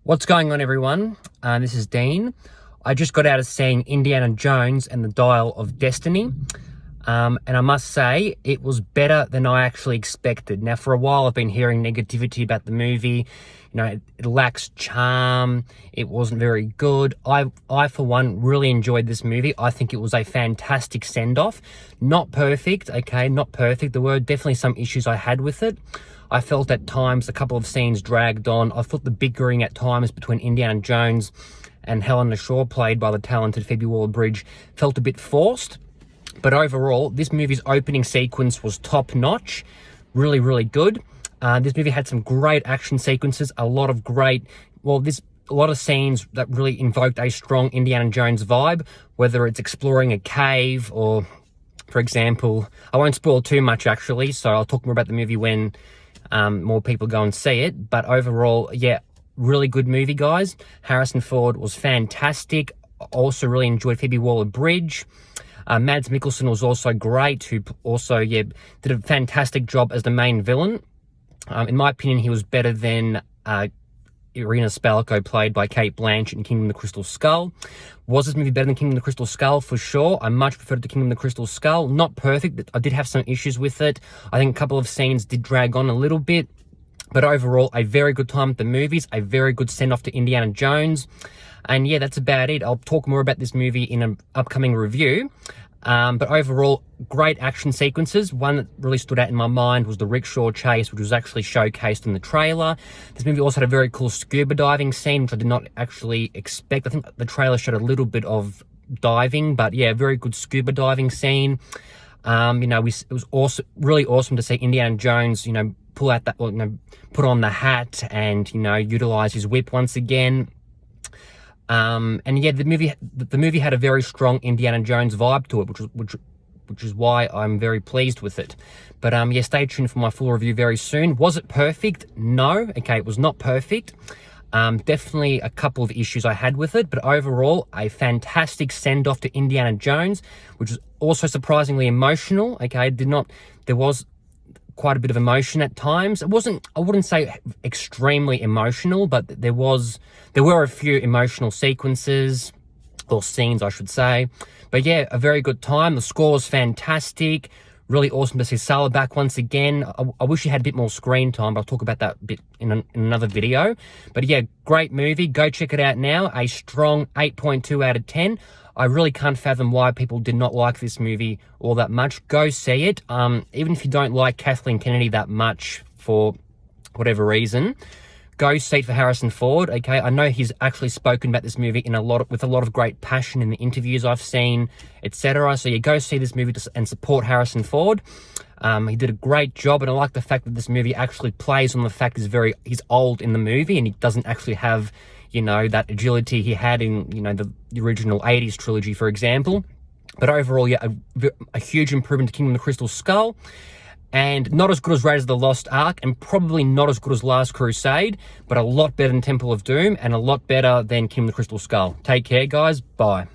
What's going on, everyone? This is Dean. I just got out of seeing Indiana Jones and the Dial of Destiny. And I must say, it was better than I actually expected. Now, for a while, I've been hearing negativity about the movie. You know, it lacks charm. It wasn't very good. I, for one, really enjoyed this movie. I think it was a fantastic send-off. Not perfect, okay? Not perfect. There were definitely some issues I had with it. I felt at times a couple of scenes dragged on. I thought the bickering at times between Indiana Jones and Helena Shaw, played by the talented Phoebe Waller-Bridge, felt a bit forced. But overall, this movie's opening sequence was top-notch. Really, really good. This movie had some great action sequences, a lot of scenes that really invoked a strong Indiana Jones vibe, whether it's exploring a cave or, for example, I won't spoil too much actually, so I'll talk more about the movie when more people go and see it. But overall, yeah, really good movie, guys. Harrison Ford was fantastic. Also really enjoyed Phoebe Waller-Bridge. Mads Mikkelsen was also great, who also, did a fantastic job as the main villain. In my opinion, he was better than Irina Spalko, played by Cate Blanchett in Kingdom of the Crystal Skull. Was this movie better than Kingdom of the Crystal Skull? For sure. I much preferred it to Kingdom of the Crystal Skull. Not perfect. I did have some issues with it. I think a couple of scenes did drag on a little bit. But overall, a very good time at the movies. A very good send-off to Indiana Jones. And yeah, that's about it. I'll talk more about this movie in an upcoming review. But overall, great action sequences. One that really stood out in my mind was the rickshaw chase, which was actually showcased in the trailer. This movie also had a very cool scuba diving scene, which I did not actually expect. I think the trailer showed a little bit of diving, but yeah, very good scuba diving scene. It was also really awesome to see Indiana Jones, pull out that, put on the hat and, utilize his whip once again. And yeah, the movie had a very strong Indiana Jones vibe to it, which is why I'm very pleased with it. But yeah, stay tuned for my full review very soon. Was it perfect? No. Okay, it was not perfect. Definitely a couple of issues I had with it, but overall, a fantastic send-off to Indiana Jones, which was also surprisingly emotional. Okay, there was quite a bit of emotion at times. I wouldn't say extremely emotional, but there were a few emotional sequences, or scenes, I should say. But yeah, a very good time. The score was fantastic. Really awesome to see Sallah back once again. I wish he had a bit more screen time, but I'll talk about that a bit in another video. But yeah, great movie. Go check it out now. A strong 8.2 out of 10. I really can't fathom why people did not like this movie all that much. Go see it. Even if you don't like Kathleen Kennedy that much for whatever reason, go see it for Harrison Ford. Okay, I know he's actually spoken about this movie with a lot of great passion in the interviews I've seen, etc. So yeah, go see this movie and support Harrison Ford. He did a great job, and I like the fact that this movie actually plays on the fact he's old in the movie, and he doesn't actually have, that agility he had in, the original 80s trilogy, for example. But overall, yeah, a huge improvement to Kingdom of the Crystal Skull. And not as good as Raiders of the Lost Ark, and probably not as good as Last Crusade, but a lot better than Temple of Doom, and a lot better than Kingdom of the Crystal Skull. Take care, guys. Bye.